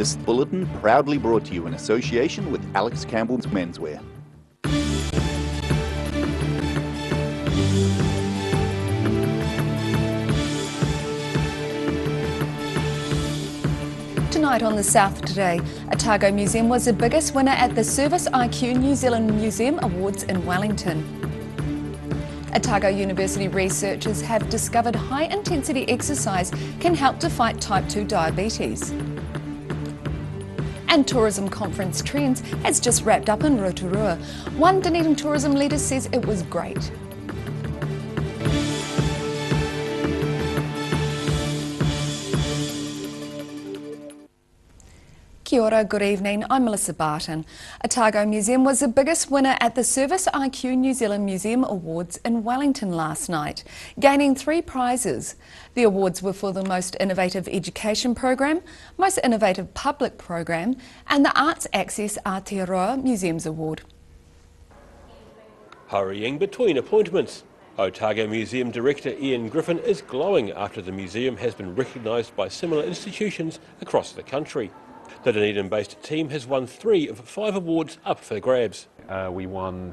This bulletin proudly brought to you in association with Alex Campbell's Menswear. Tonight on The South Today, Otago Museum was the biggest winner at the Service IQ New Zealand Museum Awards in Wellington. Otago University researchers have discovered high-intensity exercise can help to fight type 2 diabetes. And Tourism Conference Trends has just wrapped up in Rotorua. One Dunedin tourism leader says it was great. Kia ora, good evening, I'm Melissa Barton. Otago Museum was the biggest winner at the Service IQ New Zealand Museum Awards in Wellington last night, gaining 3 prizes. The awards were for the Most Innovative Education Program, Most Innovative Public Program and the Arts Access Aotearoa Museums Award. Hurrying between appointments. Otago Museum Director Ian Griffin is glowing after the museum has been recognised by similar institutions across the country. The Dunedin-based team has won 3 of 5 awards up for grabs. We won,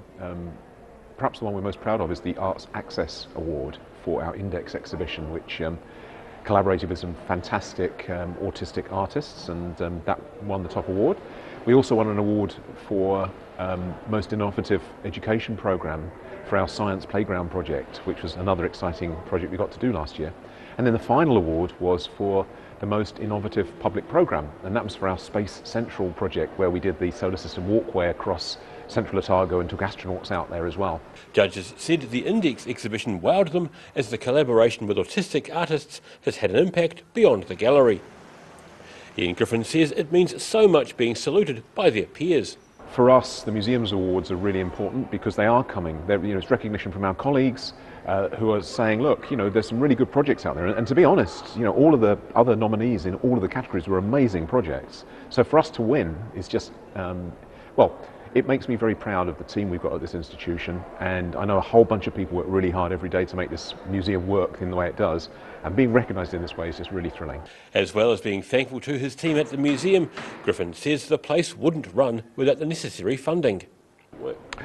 perhaps the one we're most proud of is the Arts Access Award for our Index exhibition, which collaborated with some fantastic autistic artists, and that won the top award. We also won an award for Most Innovative Education Programme for our Science Playground project, which was another exciting project we got to do last year. And then the final award was for the Most Innovative Public Programme, and that was for our Space Central project, where we did the solar system walkway across central Otago and took astronauts out there as well. Judges said the Index exhibition wowed them as the collaboration with autistic artists has had an impact beyond the gallery. Ian Griffin says it means so much being saluted by their peers. For us, the Museums Awards are really important because they are coming. It's recognition from our colleagues who are saying, look, there's some really good projects out there. And to be honest, all of the other nominees in all of the categories were amazing projects. So for us to win is just, it makes me very proud of the team we've got at this institution. And I know a whole bunch of people work really hard every day to make this museum work in the way it does. And being recognised in this way is just really thrilling. As well as being thankful to his team at the museum, Griffin says the place wouldn't run without the necessary funding.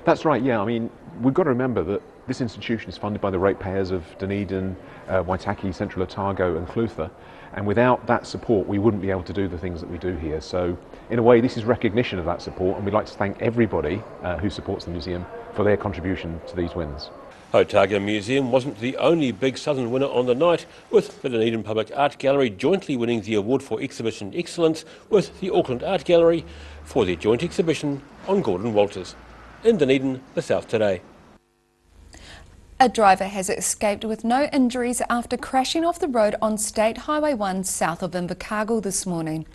That's right, yeah. I mean, we've got to remember that this institution is funded by the ratepayers of Dunedin, Waitaki, Central Otago and Clutha. And without that support, we wouldn't be able to do the things that we do here. So, in a way, this is recognition of that support, and we'd like to thank everybody who supports the museum for their contribution to these wins. Otago Museum wasn't the only big southern winner on the night, with the Dunedin Public Art Gallery jointly winning the award for Exhibition Excellence with the Auckland Art Gallery for their joint exhibition on Gordon Walters. In Dunedin, The South Today. A driver has escaped with no injuries after crashing off the road on State Highway 1 south of Invercargill this morning.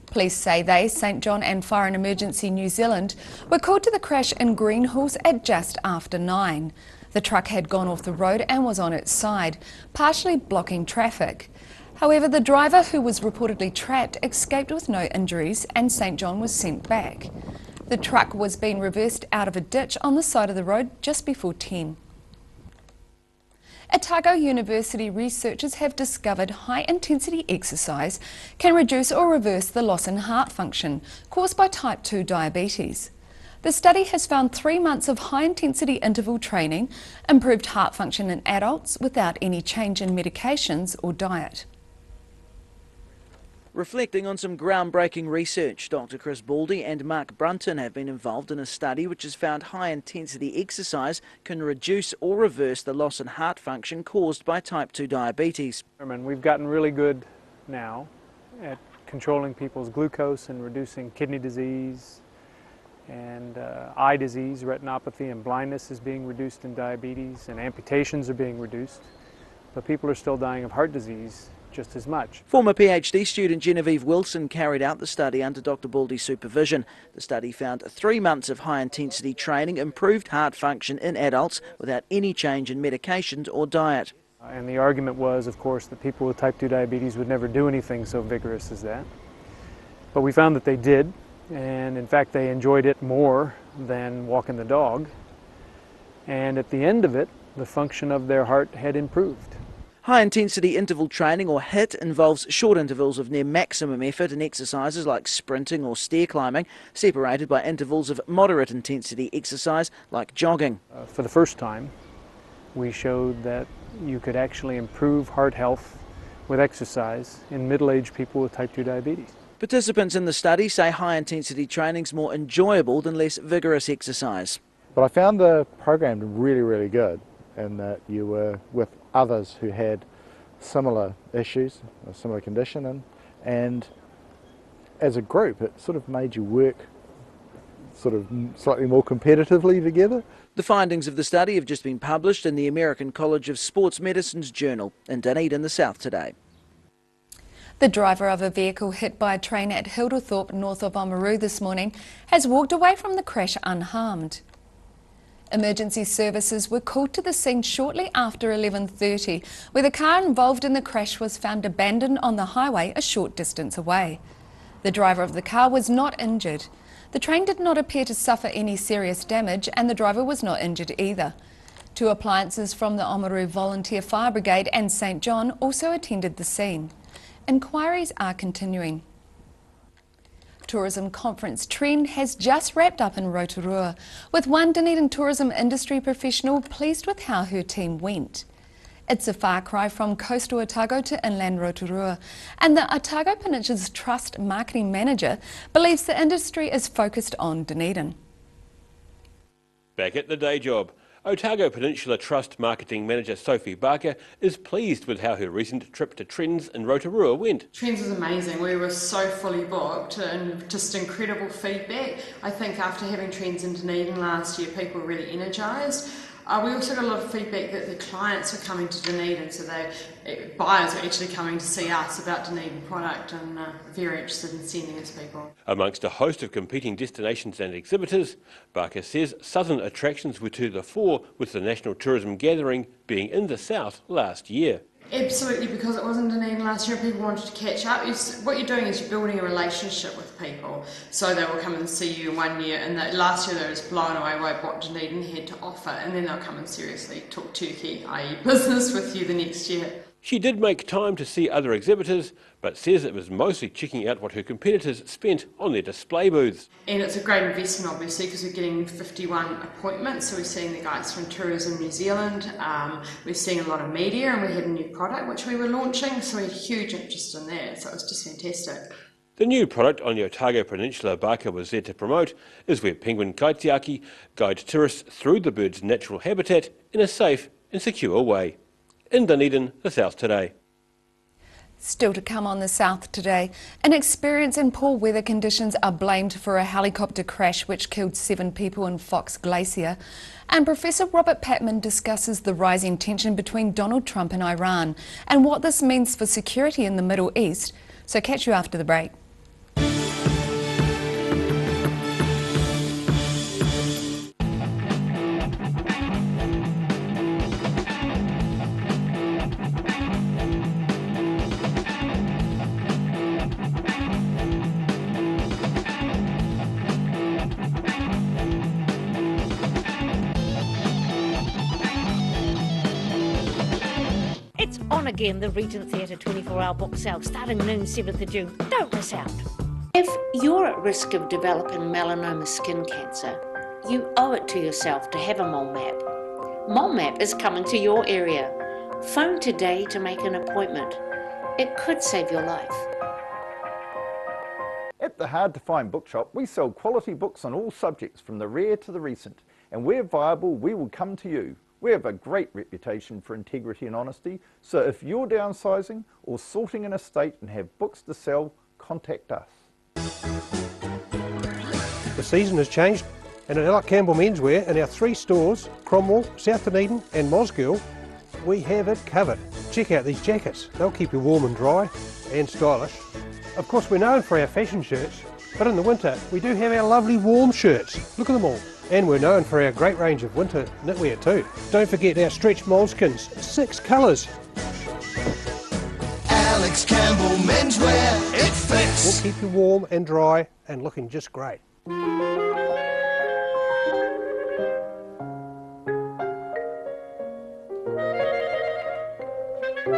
Police say they, St John and Fire and Emergency New Zealand, were called to the crash in Greenhills at just after 9. The truck had gone off the road and was on its side, partially blocking traffic. However, the driver, who was reportedly trapped, escaped with no injuries and St John was sent back. The truck was being reversed out of a ditch on the side of the road just before 10. Otago University researchers have discovered high-intensity exercise can reduce or reverse the loss in heart function caused by type 2 diabetes. The study has found 3 months of high-intensity interval training improved heart function in adults without any change in medications or diet. Reflecting on some groundbreaking research, Dr Chris Baldy and Mark Brunton have been involved in a study which has found high-intensity exercise can reduce or reverse the loss in heart function caused by type 2 diabetes. We've gotten really good now at controlling people's glucose and reducing kidney disease and eye disease. Retinopathy and blindness is being reduced in diabetes, and amputations are being reduced, but people are still dying of heart disease just as much. Former PhD student Genevieve Wilson carried out the study under Dr Baldy's supervision. The study found 3 months of high-intensity training improved heart function in adults without any change in medications or diet. And the argument was, of course, that people with type 2 diabetes would never do anything so vigorous as that. But we found that they did, and in fact they enjoyed it more than walking the dog. And at the end of it, the function of their heart had improved. High-intensity interval training, or HIIT, involves short intervals of near maximum effort in exercises like sprinting or stair climbing, separated by intervals of moderate intensity exercise like jogging. For the first time, we showed that you could actually improve heart health with exercise in middle-aged people with type 2 diabetes. Participants in the study say high-intensity training is more enjoyable than less vigorous exercise. But I found the program really, really good in that you were with others who had similar issues, a similar condition, and as a group it sort of made you work sort of slightly more competitively together. The findings of the study have just been published in the American College of Sports Medicine's journal in Dunedin, the South today. The driver of a vehicle hit by a train at Hildethorpe, north of Oamaru this morning, has walked away from the crash unharmed. Emergency services were called to the scene shortly after 11:30, where the car involved in the crash was found abandoned on the highway a short distance away. The driver of the car was not injured. The train did not appear to suffer any serious damage, and the driver was not injured either. 2 appliances from the Oamaru Volunteer Fire Brigade and St John also attended the scene. Inquiries are continuing. Tourism conference Trend has just wrapped up in Rotorua, with one Dunedin tourism industry professional pleased with how her team went. It's a far cry from coastal Otago to inland Rotorua, and the Otago Peninsula's Trust Marketing Manager believes the industry is focused on Dunedin. Back at the day job, Otago Peninsula Trust Marketing Manager Sophie Barker is pleased with how her recent trip to Trends in Rotorua went. Trends was amazing. We were so fully booked and just incredible feedback. I think after having Trends in Dunedin last year, people were really energised. We also got a lot of feedback that the clients were coming to Dunedin, so buyers were actually coming to see us about Dunedin product and very interested in sending us people. Amongst a host of competing destinations and exhibitors, Barker says southern attractions were to the fore, with the National Tourism Gathering being in the south last year. Absolutely, because it was in Dunedin last year, people wanted to catch up. What you're doing is you're building a relationship with people, so they will come and see you in 1 year, and last year they were just blown away by what Dunedin had to offer, and then they'll come and seriously talk turkey, i.e. business, with you the next year. She did make time to see other exhibitors, but says it was mostly checking out what her competitors spent on their display booths. And it's a great investment, obviously, because we're getting 51 appointments. So we're seeing the guys from Tourism New Zealand, we're seeing a lot of media, and we had a new product which we were launching, so we had huge interest in that, so it was just fantastic. The new product on the Otago Peninsula Barker was there to promote is where penguin kaitiaki guide tourists through the bird's natural habitat in a safe and secure way. In Dunedin, the South today. Still to come on the South today, inexperience and poor weather conditions are blamed for a helicopter crash which killed 7 people in Fox Glacier. And Professor Robert Patman discusses the rising tension between Donald Trump and Iran and what this means for security in the Middle East. So catch you after the break. It's on again, the Regent Theatre 24-hour book sale, starting noon 7th of June. Don't miss out. If you're at risk of developing melanoma skin cancer, you owe it to yourself to have a mole map. Mole map is coming to your area. Phone today to make an appointment. It could save your life. At the Hard to Find Bookshop, we sell quality books on all subjects, from the rare to the recent. And where viable, we will come to you. We have a great reputation for integrity and honesty, so if you're downsizing or sorting an estate and have books to sell, contact us. The season has changed, and at Alec Campbell Menswear, in our 3 stores, Cromwell, South Dunedin and Mosgiel, we have it covered. Check out these jackets. They'll keep you warm and dry and stylish. Of course, we're known for our fashion shirts, but in the winter we do have our lovely warm shirts. Look at them all. And we're known for our great range of winter knitwear too. Don't forget our stretch moleskins, 6 colours. Alex Campbell Menswear, it fits. We'll keep you warm and dry and looking just great. When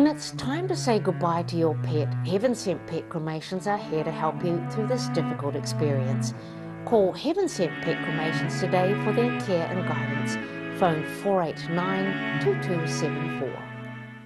it's time to say goodbye to your pet, Heaven Sent Pet Cremations are here to help you through this difficult experience. Call Heaven Sent Pet Cremations today for their care and guidance. Phone 489 2274.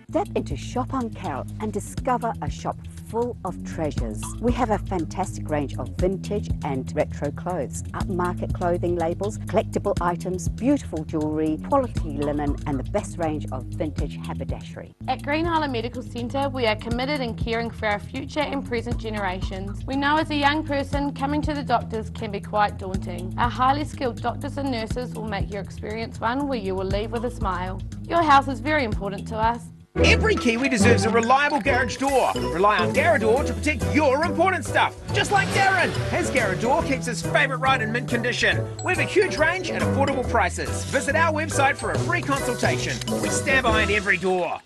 Step into Shop on Carol and discover a shop full of treasures. We have a fantastic range of vintage and retro clothes, upmarket clothing labels, collectible items, beautiful jewellery, quality linen and the best range of vintage haberdashery. At Green Island Medical Centre, we are committed in caring for our future and present generations. We know as a young person, coming to the doctors can be quite daunting. Our highly skilled doctors and nurses will make your experience one where you will leave with a smile. Your health is very important to us. Every Kiwi deserves a reliable garage door. Rely on Garrador to protect your important stuff. Just like Darren. His Garrador keeps his favourite ride in mint condition. We have a huge range at affordable prices. Visit our website for a free consultation. We stand behind every door.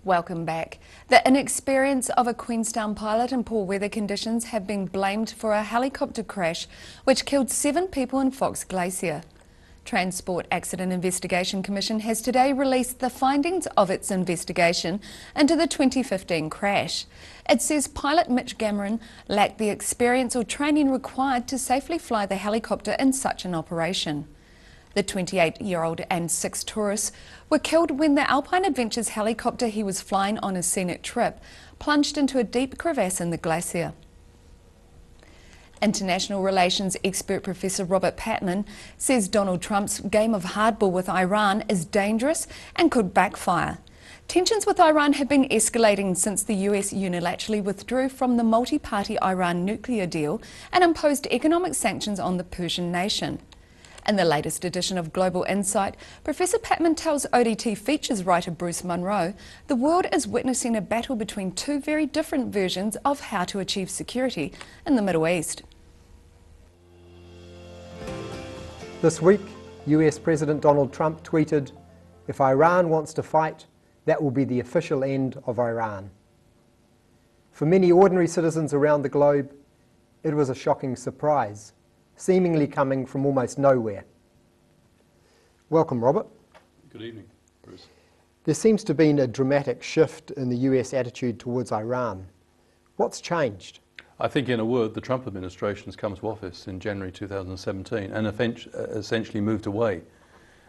Welcome back. The inexperience of a Queenstown pilot in poor weather conditions have been blamed for a helicopter crash which killed 7 people in Fox Glacier. Transport Accident Investigation Commission has today released the findings of its investigation into the 2015 crash. It says pilot Mitch Cameron lacked the experience or training required to safely fly the helicopter in such an operation. The 28-year-old and 6 tourists were killed when the Alpine Adventures helicopter he was flying on a scenic trip plunged into a deep crevasse in the glacier. International relations expert Professor Robert Patman says Donald Trump's game of hardball with Iran is dangerous and could backfire. Tensions with Iran have been escalating since the US unilaterally withdrew from the multi-party Iran nuclear deal and imposed economic sanctions on the Persian nation. In the latest edition of Global Insight, Professor Patman tells ODT Features writer Bruce Munro the world is witnessing a battle between 2 very different versions of how to achieve security in the Middle East. This week, US President Donald Trump tweeted, "If Iran wants to fight, that will be the official end of Iran." For many ordinary citizens around the globe, it was a shocking surprise, seemingly coming from almost nowhere. Welcome, Robert. Good evening, Bruce. There seems to have been a dramatic shift in the US attitude towards Iran. What's changed? I think, in a word, the Trump administration has come to office in January 2017 and essentially moved away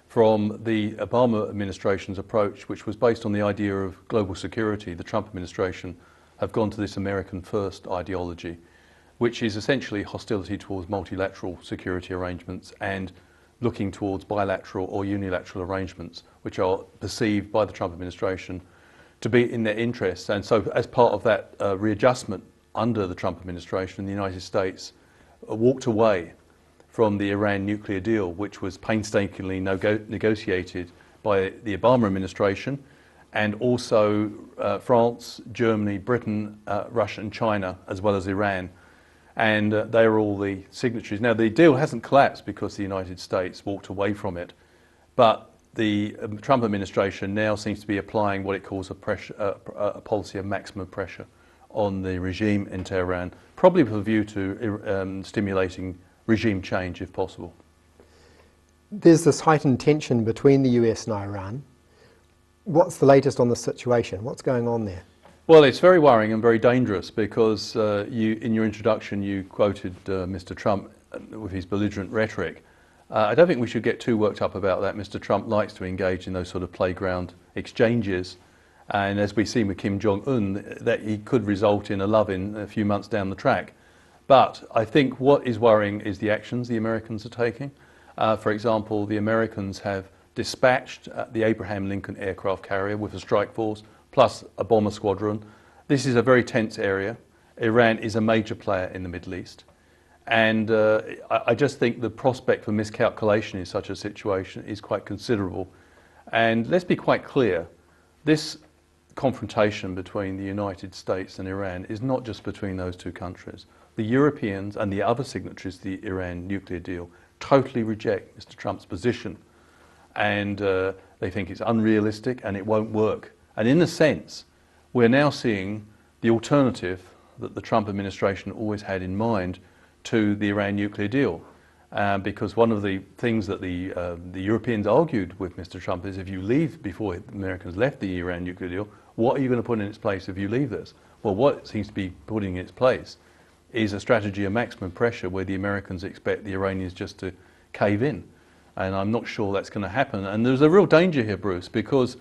from the Obama administration's approach, which was based on the idea of global security. The Trump administration have gone to this American first ideology, which is essentially hostility towards multilateral security arrangements and looking towards bilateral or unilateral arrangements, which are perceived by the Trump administration to be in their interests. And so as part of that readjustment under the Trump administration, the United States walked away from the Iran nuclear deal, which was painstakingly negotiated by the Obama administration, and also France, Germany, Britain, Russia and China, as well as Iran. And they are all the signatories. Now, the deal hasn't collapsed because the United States walked away from it, but the Trump administration now seems to be applying what it calls a policy of maximum pressure on the regime in Tehran, probably with a view to stimulating regime change if possible. There's this heightened tension between the US and Iran. What's the latest on the situation? What's going on there? Well, it's very worrying and very dangerous because in your introduction you quoted Mr. Trump with his belligerent rhetoric. I don't think we should get too worked up about that. Mr. Trump likes to engage in those sort of playground exchanges, And as we've seen with Kim Jong-un, that he could result in a love-in a few months down the track. But I think what is worrying is the actions the Americans are taking. For example, the Americans have dispatched the Abraham Lincoln aircraft carrier with a strike force, plus a bomber squadron. This is a very tense area. Iran is a major player in the Middle East. And I just think the prospect for miscalculation in such a situation is quite considerable. And let's be quite clear, this confrontation between the United States and Iran is not just between those two countries. The Europeans and the other signatories to the Iran nuclear deal totally reject Mr. Trump's position. And they think it's unrealistic and it won't work. And in a sense, we're now seeing the alternative that the Trump administration always had in mind to the Iran nuclear deal. Because one of the things that the Europeans argued with Mr. Trump is, if you leave before the Americans left the Iran nuclear deal, what are you going to put in its place if you leave this? Well, what seems to be putting in its place is a strategy of maximum pressure where the Americans expect the Iranians just to cave in. And I'm not sure that's going to happen. And there's a real danger here, Bruce, because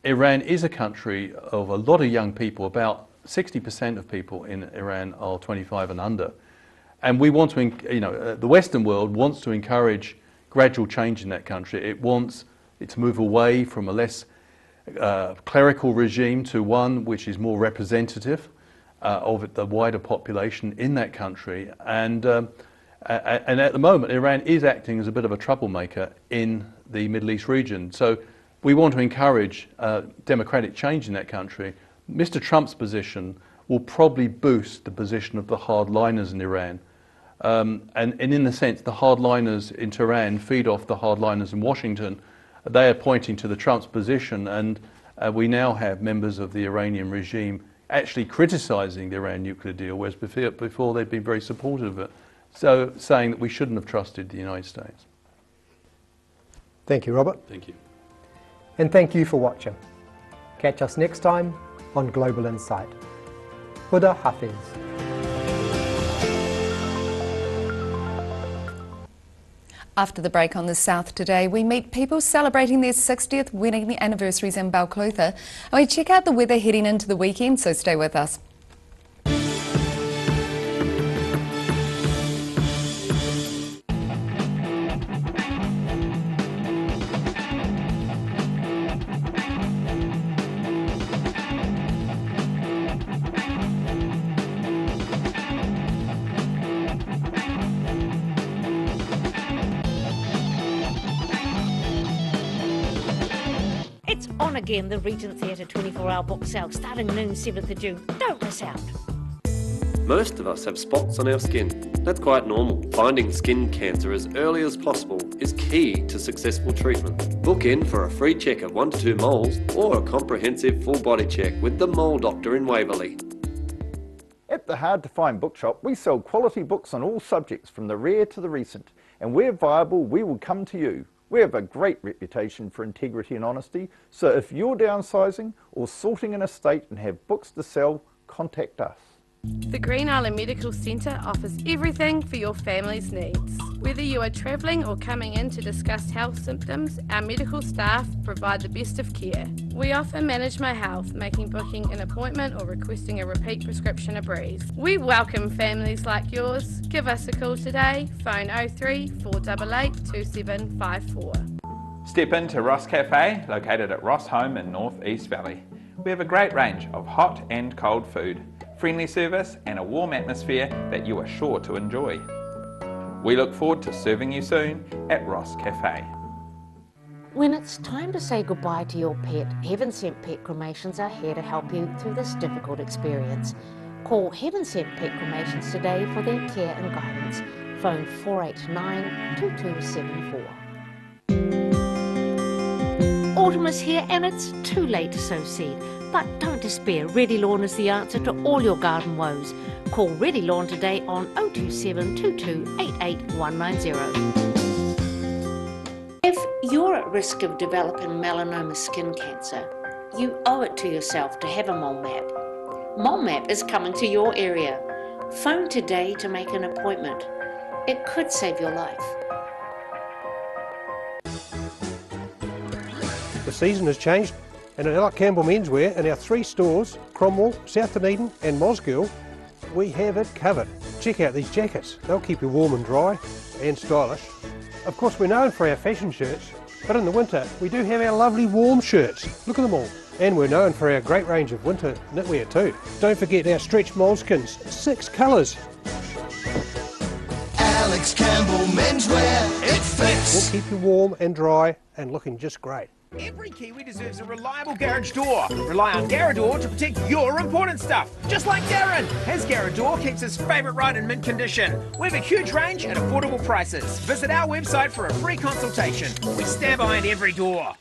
Iran is a country of a lot of young people. About 60% of people in Iran are 25 and under. And we want to, the Western world wants to encourage gradual change in that country. It wants it to move away from a less clerical regime to one which is more representative of the wider population in that country. And at the moment, Iran is acting as a bit of a troublemaker in the Middle East region. So we want to encourage democratic change in that country. Mr. Trump's position will probably boost the position of the hardliners in Iran. And in the sense, the hardliners in Tehran feed off the hardliners in Washington. They are pointing to the Trump's position, and we now have members of the Iranian regime actually criticising the Iran nuclear deal, whereas before they'd been very supportive of it. So saying that we shouldn't have trusted the United States. Thank you, Robert. Thank you. And thank you for watching. Catch us next time on Global Insight. Huda Hafiz. After the break on the South Today, we meet people celebrating their 60th wedding anniversaries in Balclutha, and we check out the weather heading into the weekend, so stay with us. It's on again, the Regent Theatre 24-hour book sale starting noon 7th of June. Don't miss out. Most of us have spots on our skin. That's quite normal. Finding skin cancer as early as possible is key to successful treatment. Book in for a free check of 1 to 2 moles or a comprehensive full body check with the Mole Doctor in Waverley. At the Hard to Find Bookshop, we sell quality books on all subjects from the rare to the recent. And where viable, we will come to you. We have a great reputation for integrity and honesty, so if you're downsizing or sorting an estate and have books to sell, contact us. The Green Island Medical Centre offers everything for your family's needs. Whether you are travelling or coming in to discuss health symptoms, our medical staff provide the best of care. We offer Manage My Health, making booking an appointment or requesting a repeat prescription a breeze. We welcome families like yours. Give us a call today, phone 03 488 2754. Step into Ross Cafe, located at Ross Home in North East Valley. We have a great range of hot and cold food, friendly service and a warm atmosphere that you are sure to enjoy. We look forward to serving you soon at Ross Cafe. When it's time to say goodbye to your pet, Heaven Sent Pet Cremations are here to help you through this difficult experience. Call Heaven Sent Pet Cremations today for their care and guidance. Phone 489-2274. Autumn is here and it's too late to sow seed. But don't despair, Ready Lawn is the answer to all your garden woes. Call Ready Lawn today on 027 22 88 190. If you're at risk of developing melanoma skin cancer, you owe it to yourself to have a mole map. Mole Map is coming to your area. Phone today to make an appointment. It could save your life. The season has changed And at Alec Campbell Menswear, in our 3 stores, Cromwell, South Dunedin and Mosgiel, we have it covered. Check out these jackets. They'll keep you warm and dry and stylish. Of course, we're known for our fashion shirts, but in the winter we do have our lovely warm shirts. Look at them all. And we're known for our great range of winter knitwear too. Don't forget our stretch moleskins, 6 colours. Alex Campbell Menswear, it fits. We'll keep you warm and dry and looking just great. Every Kiwi deserves a reliable garage door. Rely on Garrador to protect your important stuff. Just like Darren. His Garrador keeps his favourite ride in mint condition. We have a huge range at affordable prices. Visit our website for a free consultation. We stand behind every door.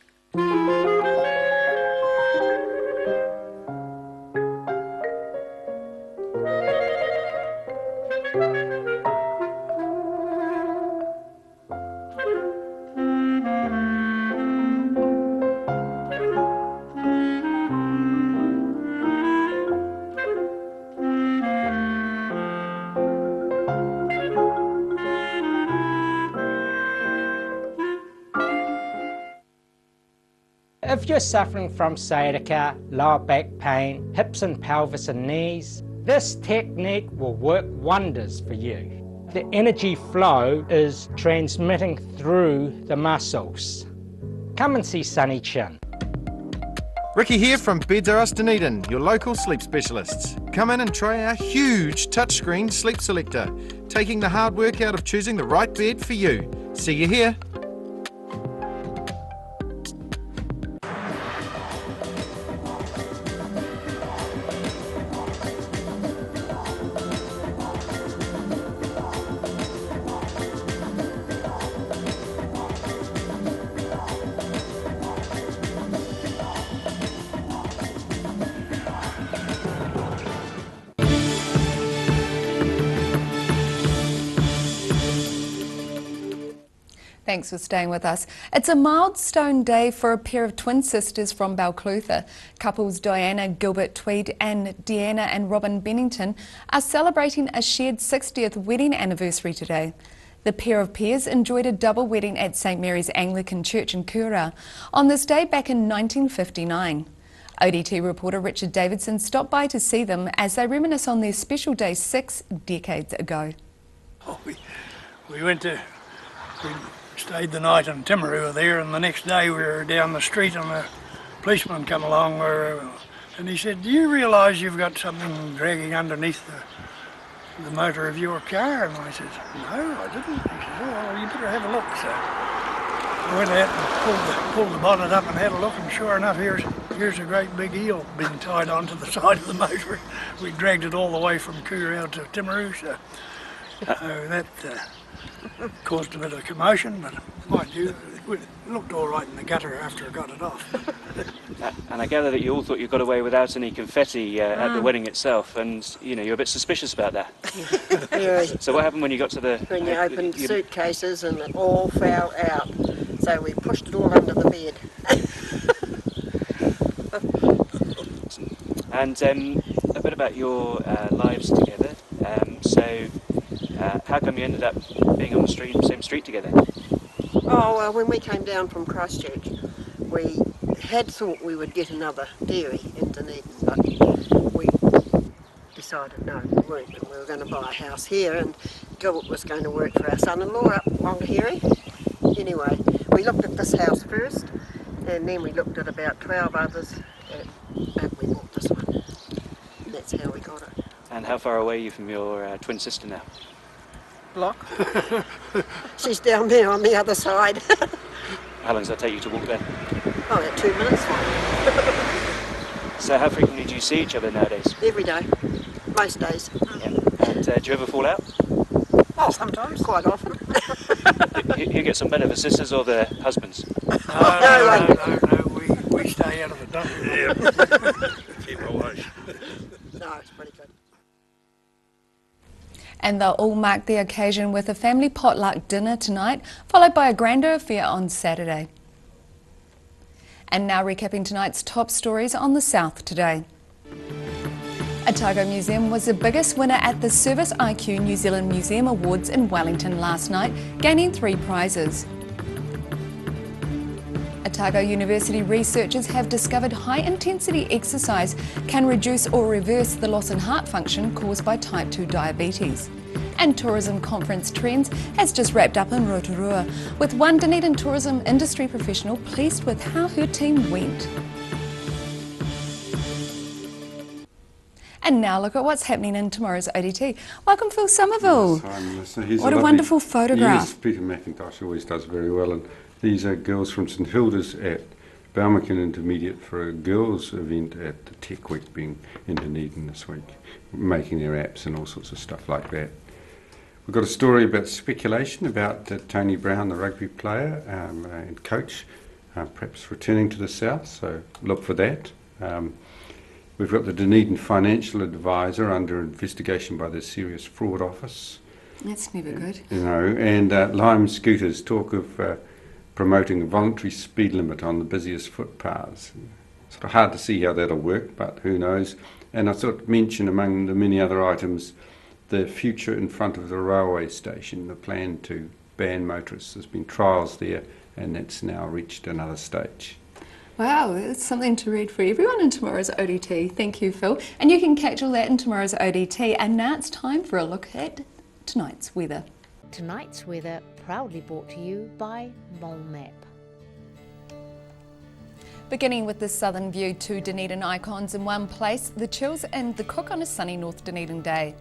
If you're suffering from sciatica, lower back pain, hips and pelvis and knees, this technique will work wonders for you. The energy flow is transmitting through the muscles. Come and see Sunny Chin. Ricky here from Beds R Us Dunedin, your local sleep specialists. Come in and try our huge touchscreen sleep selector, taking the hard work out of choosing the right bed for you. See you here. Thanks for staying with us. It's a milestone day for a pair of twin sisters from Balclutha. Couples Diana Gilbert Tweed and Deanna and Robin Bennington are celebrating a shared 60th wedding anniversary today. The pair of peers enjoyed a double wedding at St Mary's Anglican Church in Kura on this day back in 1959. ODT reporter Richard Davidson stopped by to see them as they reminisce on their special day 6 decades ago. Oh, we stayed the night in Timaru there, and the next day we were down the street and a policeman come along and he said, "Do you realise you've got something dragging underneath the motor of your car?" And I said, "No, I didn't." He said, "Oh, well, you better have a look." So I went out and pulled the bonnet up and had a look, and sure enough, here's a great big eel being tied onto the side of the motor. We dragged it all the way from Kura to Timaru, so that caused a bit of commotion, but mind you, it looked all right in the gutter after I got it off. And I gather that you all thought you got away without any confetti at the wedding itself, and you're a bit suspicious about that. Very. So what happened when you got to the... When you opened suitcases and it all fell out, so we pushed it all under the bed. And a bit about your lives together. How come you ended up being on the same street together? Oh, well, when we came down from Christchurch, we had thought we would get another dairy in Dunedin, but we decided no, we weren't, and we were going to buy a house here, and Gilbert was going to work for our son-in-law up Whangahere. Anyway, we looked at this house first, and then we looked at about 12 others, and we bought this one. And that's how we got it. And how far away are you from your twin sister now? Block. She's down there on the other side. How long does that take you to walk there? Oh, about 2 minutes. So how frequently do you see each other nowadays? Every day, most days. Yeah. And do you ever fall out? Oh, sometimes, quite often. You get some better, the sisters or the husbands? No, we stay out of the dump. Keep away. No, it's pretty good. And they'll all mark the occasion with a family potluck dinner tonight, followed by a grander affair on Saturday. And now recapping tonight's top stories on the South today. Otago Museum was the biggest winner at the Service IQ New Zealand Museum Awards in Wellington last night, gaining 3 prizes. Otago University researchers have discovered high-intensity exercise can reduce or reverse the loss in heart function caused by type 2 diabetes. And Tourism Conference Trends has just wrapped up in Rotorua, with one Dunedin tourism industry professional pleased with how her team went. And now look at what's happening in tomorrow's ODT. Welcome, Phil Somerville. Yes, hi, Melissa. Here's What a wonderful photograph. Yes, Peter McIntosh always does very well. And these are girls from St Hilda's at Balmakin Intermediate for a girls' event at the Tech Week being in Dunedin this week, making their apps and all sorts of stuff like that. We've got a story about speculation about Tony Brown, the rugby player and coach, perhaps returning to the south, so look for that. We've got the Dunedin Financial Advisor under investigation by the Serious Fraud Office. That's never good. You know, and Lime Scooters talk of promoting a voluntary speed limit on the busiest footpaths. Sort of hard to see how that'll work, but who knows. And I thought to mention among the many other items the future in front of the railway station, the plan to ban motorists. There's been trials there and that's now reached another stage. Wow, it's something to read for everyone in tomorrow's ODT. Thank you, Phil. And you can catch all that in tomorrow's ODT. And now it's time for a look at tonight's weather. Tonight's weather proudly brought to you by Mole Map. Beginning with the southern view, 2 Dunedin icons in one place, the chills and the Cook on a sunny North Dunedin day.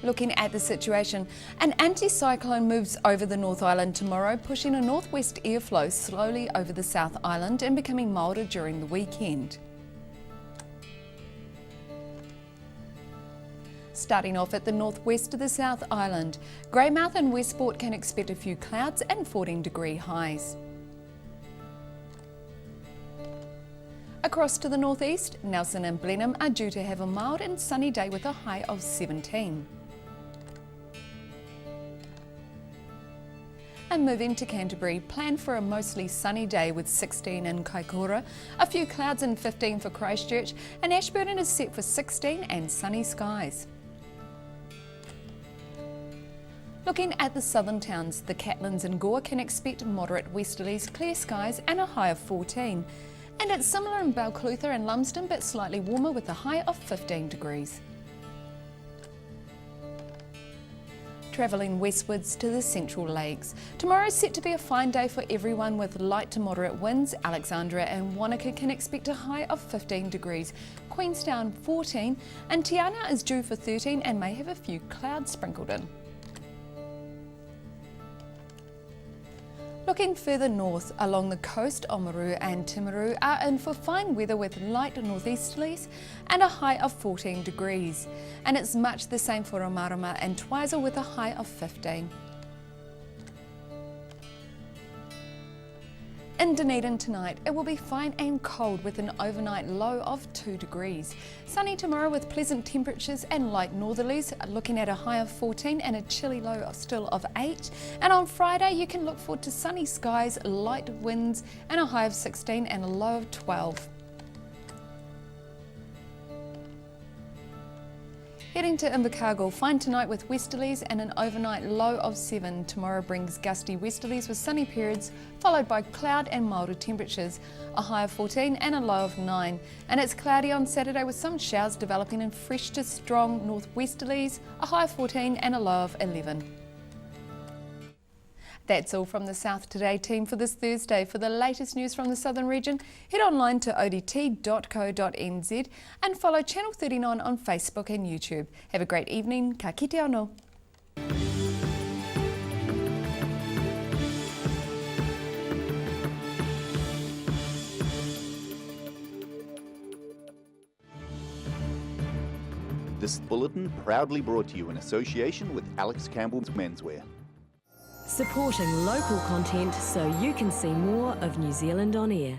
Looking at the situation, an anticyclone moves over the North Island tomorrow, pushing a northwest airflow slowly over the South Island and becoming milder during the weekend. Starting off at the northwest of the South Island, Greymouth and Westport can expect a few clouds and 14-degree highs. Across to the northeast, Nelson and Blenheim are due to have a mild and sunny day with a high of 17. And moving to Canterbury, plan for a mostly sunny day with 16 in Kaikoura, a few clouds and 15 for Christchurch, and Ashburton is set for 16 and sunny skies. Looking at the southern towns, the Catlins and Gore can expect moderate westerlies, clear skies and a high of 14. And it's similar in Balclutha and Lumsden, but slightly warmer with a high of 15 degrees. Travelling westwards to the Central Lakes. Tomorrow is set to be a fine day for everyone with light to moderate winds. Alexandra and Wanaka can expect a high of 15 degrees. Queenstown 14 and Tiana is due for 13 and may have a few clouds sprinkled in. Looking further north along the coast, Oamaru and Timaru are in for fine weather with light northeasterlies and a high of 14 degrees. And it's much the same for Omarama and Twizel with a high of 15. In Dunedin tonight, it will be fine and cold with an overnight low of 2 degrees. Sunny tomorrow with pleasant temperatures and light northerlies, looking at a high of 14 and a chilly low still of 8. And on Friday, you can look forward to sunny skies, light winds and a high of 16 and a low of 12. Heading to Invercargill, fine tonight with westerlies and an overnight low of 7. Tomorrow brings gusty westerlies with sunny periods, followed by cloud and milder temperatures, a high of 14 and a low of 9. And it's cloudy on Saturday with some showers developing in fresh to strong northwesterlies, a high of 14 and a low of 11. That's all from the South Today team for this Thursday. For the latest news from the southern region, head online to odt.co.nz and follow Channel 39 on Facebook and YouTube. Have a great evening. Ka kite anō. This bulletin proudly brought to you in association with Alex Campbell's Menswear. Supporting local content so you can see more of New Zealand on air.